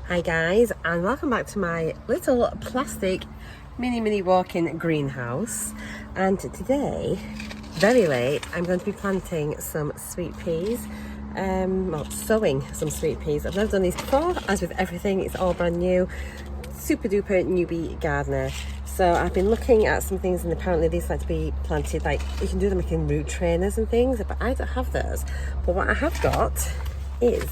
Hi guys, and welcome back to my little plastic mini walk-in greenhouse. And today, very late, I'm going to be planting some sweet peas. Well, sowing some sweet peas. I've never done these before. As with everything, it's all brand new. Super duper newbie gardener. So I've been looking at some things, and apparently these like to be planted, like you can do them in root trainers and things, but I don't have those. But what I have got is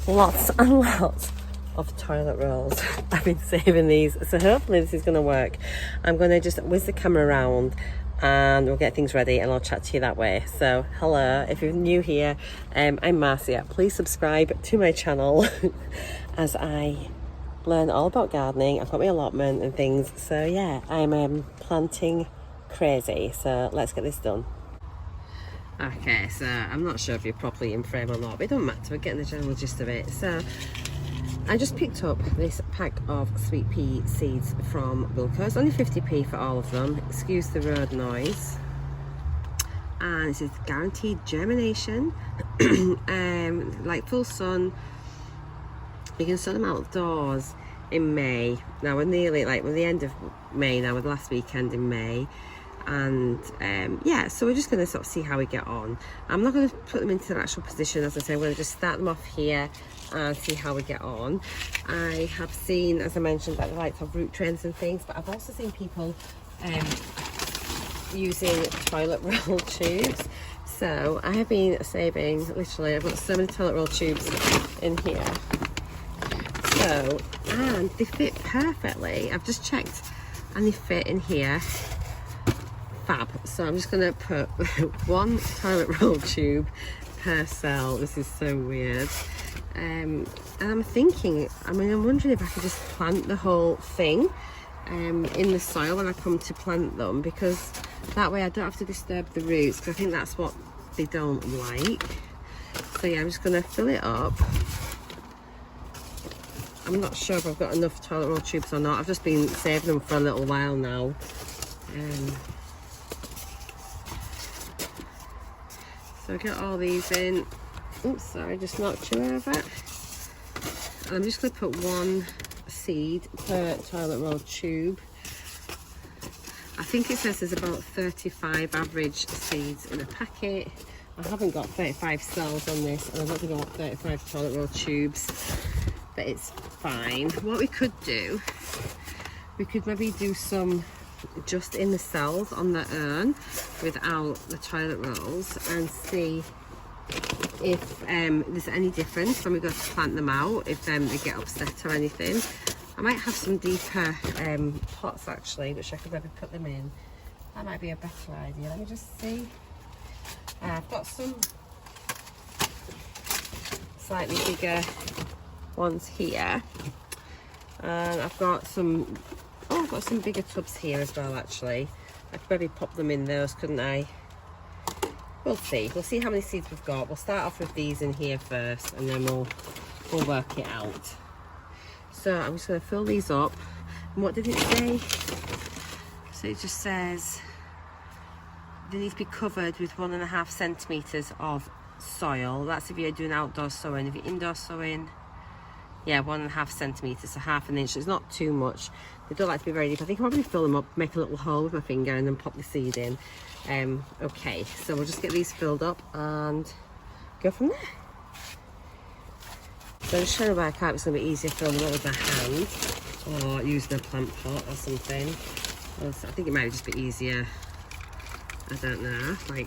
lots and lots of toilet rolls. I've been saving these, so hopefully this is going to work. I'm going to just whiz the camera around and we'll get things ready and I'll chat to you that way. So hello, if you're new here, I'm Marcia. Please subscribe to my channel as I learn all about gardening. I've got my allotment and things, so yeah, I'm planting crazy, so let's get this done. Okay, so I'm not sure if you're properly in frame or not, but it doesn't matter, we're getting the general gist of it. So I just picked up this pack of sweet pea seeds from Wilko. It's only 50p for all of them, excuse the road noise. And this is guaranteed germination, like full sun. You can sow them outdoors in May. Now we're nearly, we're the end of May now, we're the last weekend in May. And yeah, so we're just going to sort of see how we get on. I'm not going to put them into an actual position, as I say. I'm going to just start them off here and see how we get on. I have seen, as I mentioned, that they like to have root trains and things, but I've also seen people using toilet roll tubes. So I have been saving, literally, I've got so many toilet roll tubes in here. So, and they fit perfectly. I've just checked and they fit in here. Fab. So I'm just going to put one toilet roll tube per cell. This is so weird. And I'm thinking, I'm wondering if I could just plant the whole thing in the soil when I come to plant them, because that way I don't have to disturb the roots, because I think that's what they don't like. So yeah, I'm just going to fill it up. I'm not sure if I've got enough toilet roll tubes or not. I've just been saving them for a little while now. So I get all these in. Oops, sorry, just knocked you over. And I'm just going to put one seed per toilet roll tube. I think it says there's about 35 average seeds in a packet. I haven't got 35 cells on this, and I've only got 35 toilet roll tubes, but it's fine. What we could do, we could maybe do some just in the cells on the urn without the toilet rolls, and see if there's any difference when we go to plant them out, if they get upset or anything. I might have some deeper pots actually, which I could maybe put them in. That might be a better idea. Let me just see. I've got some slightly bigger ones here, and I've got some, oh, I've got some bigger tubs here as well actually. I could maybe pop them in those, couldn't I? We'll see how many seeds we've got. We'll start off with these in here first, and then we'll work it out. So I'm just going to fill these up. And what did it say? So it just says they need to be covered with 1.5 centimeters of soil. That's if you're doing outdoor sowing. If you're indoor sowing, yeah, 1.5 centimeters, so half an inch. It's not too much. They don't like to be very deep. I think I'll probably fill them up, make a little hole with my finger, and then pop the seed in. Okay, so we'll just get these filled up and go from there. So I'm just trying to work out if it's going to be easier filling them up with my hand or using a plant pot or something. I think it might just be easier. I don't know. Like,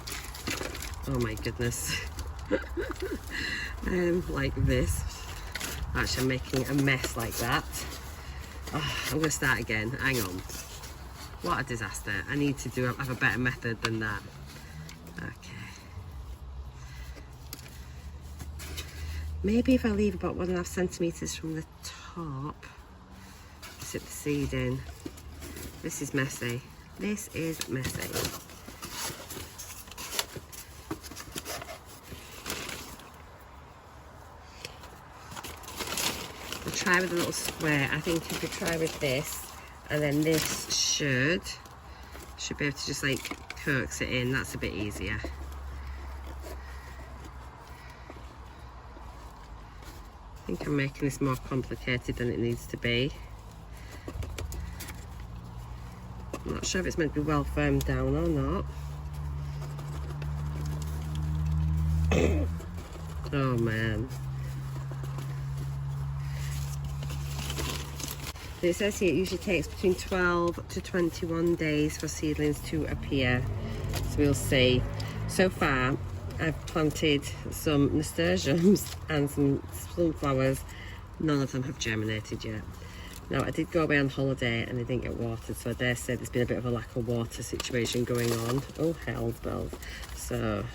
oh my goodness. Like this. Actually, I'm making a mess like that. Oh, I'm going to start again. Hang on. What a disaster. I need to have a better method than that. Okay. Maybe if I leave about 1.5 centimeters from the top, sit the seed in. This is messy. This is messy. I'll try with a little square. I think if we try with this, and then this should be able to just like coax it in. That's a bit easier. think I'm making this more complicated than it needs to be. I'm not sure if it's meant to be well firmed down or not. Oh man. It says here it usually takes between 12 to 21 days for seedlings to appear. So we'll see. So far, I've planted some nasturtiums and some sunflowers. None of them have germinated yet. Now, I did go away on holiday and they didn't get watered, so I dare say there's been a bit of a lack of water situation going on. Oh, hell bells. So,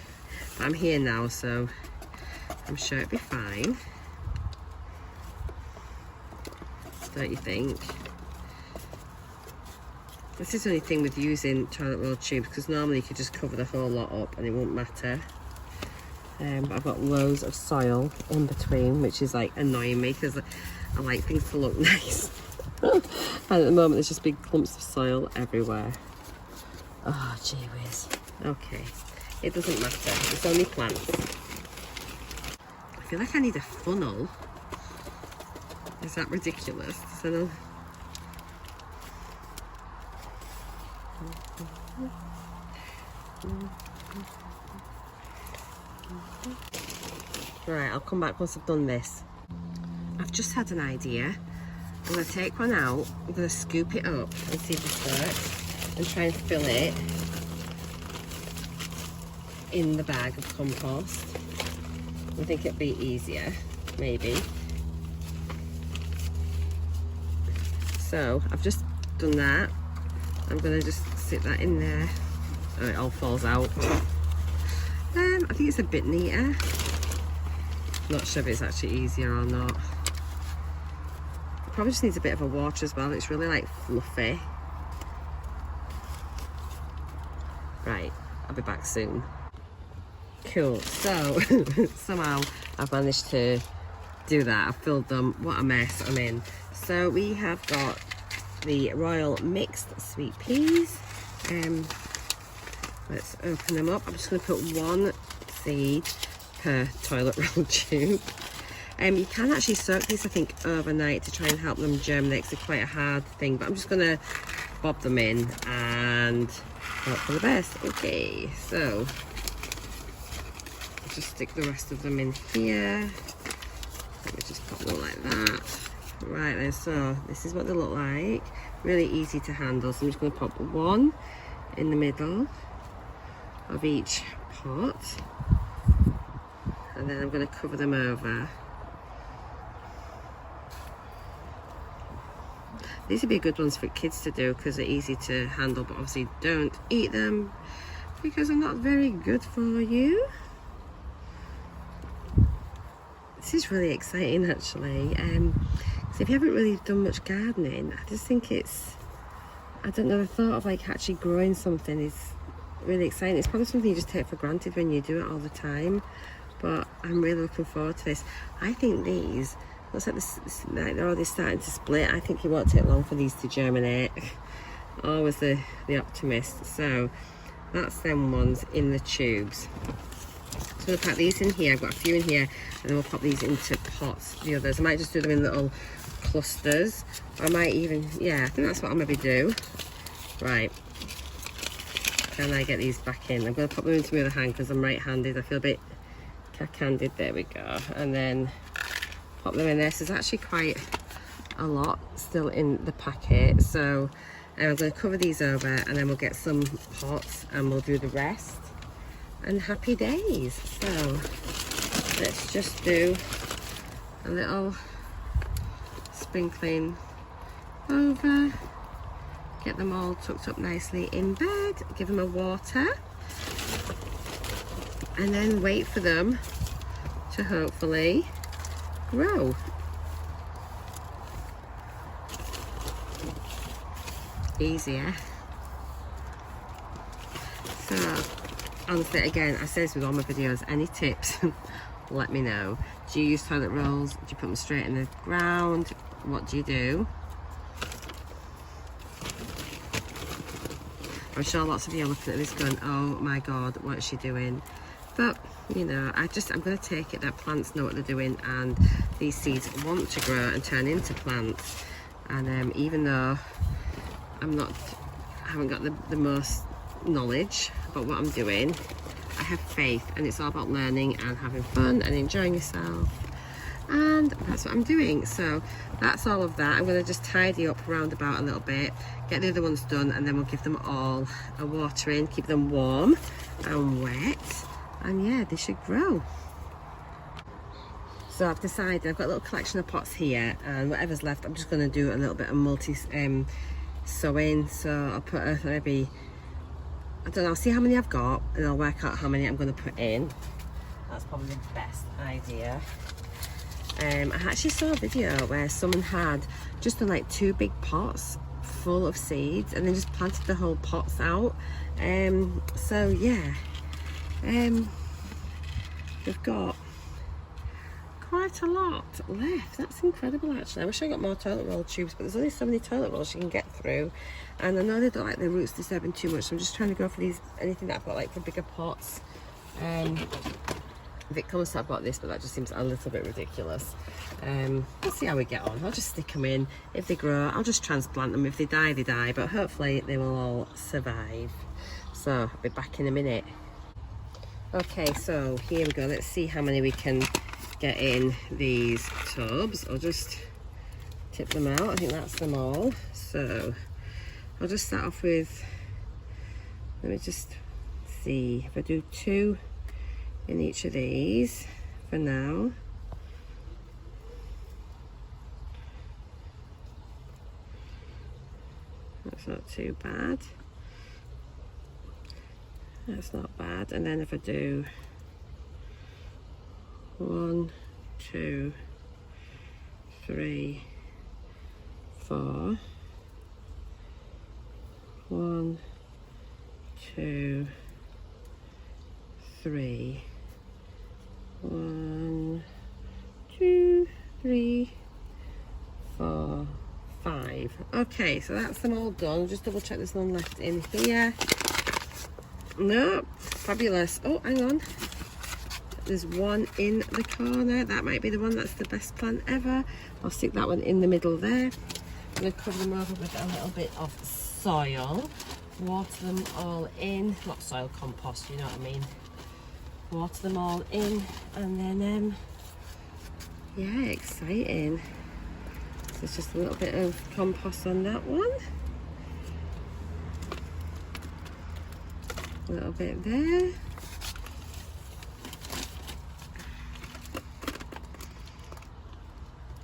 I'm here now, so I'm sure it'll be fine. Don't you think? This is the only thing with using toilet roll tubes, because normally you could just cover the whole lot up and it won't matter. But I've got loads of soil in between, which is like annoying me because I like things to look nice. And at the moment there's just big clumps of soil everywhere. Oh gee whiz. Okay, it doesn't matter, it's only plants. I feel like I need a funnel. Is that ridiculous? I know. Right, I'll come back once I've done this. I've just had an idea. I'm going to take one out, I'm going to scoop it up and see if this works, and try and fill it in the bag of compost. I think it'd be easier, maybe. So I've just done that. I'm going to just sit that in there. Oh, it all falls out. I think it's a bit neater. Not sure if it's actually easier or not. It probably just needs a bit of a water as well. It's really like fluffy. Right, I'll be back soon. Cool, so somehow I've managed to do that. I've filled them. What a mess I'm in. So we have got the Royal Mixed Sweet Peas. Let's open them up. I'm just going to put one seed per toilet roll tube. You can actually soak these, I think, overnight to try and help them germinate. It's quite a hard thing, but I'm just going to bob them in and hope for the best. Okay, so I'll just stick the rest of them in here. Let me just pop them like that. Right then, so this is what they look like. Really easy to handle. So I'm just going to pop one in the middle of each pot, and then I'm going to cover them over. These would be good ones for kids to do because they're easy to handle, but obviously don't eat them because they're not very good for you. This is really exciting actually. So if you haven't really done much gardening, I just think it's, I don't know, the thought of like actually growing something is really exciting. It's probably something you just take for granted when you do it all the time, but I'm really looking forward to this. I think these, looks like like they're already starting to split. I think it won't take long for these to germinate. Always the optimist. So that's them ones in the tubes. So we'll pack these in here. I've got a few in here, and then we'll pop these into pots. The others, I might just do them in little clusters. I might even, yeah, I think that's what I'll maybe do. Right. Can I get these back in? I'm going to pop them into my other hand because I'm right-handed. I feel a bit cack-handed. There we go. And then pop them in there. So there's actually quite a lot still in the packet. So I'm going to cover these over, and then we'll get some pots and we'll do the rest. And happy days. So let's just do a little sprinkling over, get them all tucked up nicely in bed, give them a water, and then wait for them to hopefully grow. Easier. So honestly, again, I say this with all my videos, any tips, let me know. Do you use toilet rolls? Do you put them straight in the ground? What do you do? I'm sure lots of you are looking at this going, oh my god, what's she doing? But, you know, I'm going to take it that plants know what they're doing, and these seeds want to grow and turn into plants. And even though I haven't got the most knowledge about what I'm doing, I have faith, and it's all about learning and having fun and enjoying yourself, and that's what I'm doing. So that's all of that. I'm going to just tidy up round about a little bit, get the other ones done, and then we'll give them all a watering, keep them warm and wet, and yeah, they should grow. So I've decided, I've got a little collection of pots here, and whatever's left I'm just going to do a little bit of multi sowing. So I'll put maybe, I don't know, I'll see how many I've got and I'll work out how many I'm going to put in. That's probably the best idea. I actually saw a video where someone had just done like 2 big pots full of seeds and then just planted the whole pots out. So yeah, we've got quite a lot left. That's incredible actually. I wish I got more toilet roll tubes, but there's only so many toilet rolls you can get through, and I know they don't like the roots disturbing too much, so I'm just trying to go for anything that I've got like for bigger pots. Vic comes to I've got this, but that just seems a little bit ridiculous. Let's see how we get on. I'll just stick them in. If they grow, I'll just transplant them. If they die, they die, but hopefully they will all survive. So I'll be back in a minute. Okay, so here we go. Let's see how many we can get in these tubs. I'll just tip them out. I think that's them all. So I'll just start off with, let me just see if I do 2 in each of these for now. That's not too bad. That's not bad. And then if I do 1, 2, 3, 4, 1, 2, 3, 1, 2, 3, 4, 5. Okay, so that's them all done. Just double check there's none left in here. No, fabulous. Oh, hang on. There's one in the corner. That might be the one that's the best plant ever. I'll stick that one in the middle there. I'm going to cover them over with a little bit of soil. Water them all in. Not soil, compost, you know what I mean. Water them all in, and then yeah, exciting. So it's just a little bit of compost on that one. A little bit there.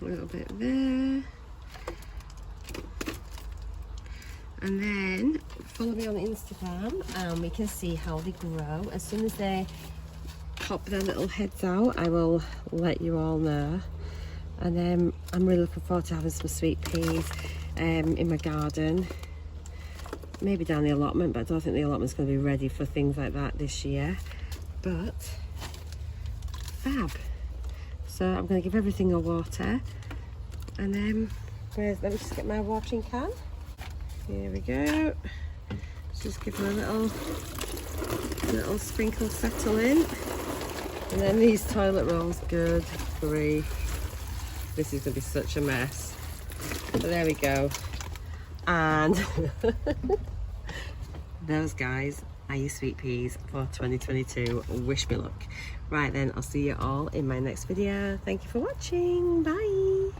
A little bit there. And then follow me on Instagram and we can see how they grow. As soon as they pop their little heads out, I will let you all know. And I'm really looking forward to having some sweet peas in my garden. Maybe down the allotment, but I don't think the allotment's going to be ready for things like that this year. But fab. So I'm going to give everything a water, and then let me just get my watering can. Here we go. Just give them a little sprinkle settle in, and then these toilet rolls. Good grief, this is going to be such a mess. But there we go, and those guys are your sweet peas for 2022. Wish me luck. Right then, I'll see you all in my next video. Thank you for watching. Bye.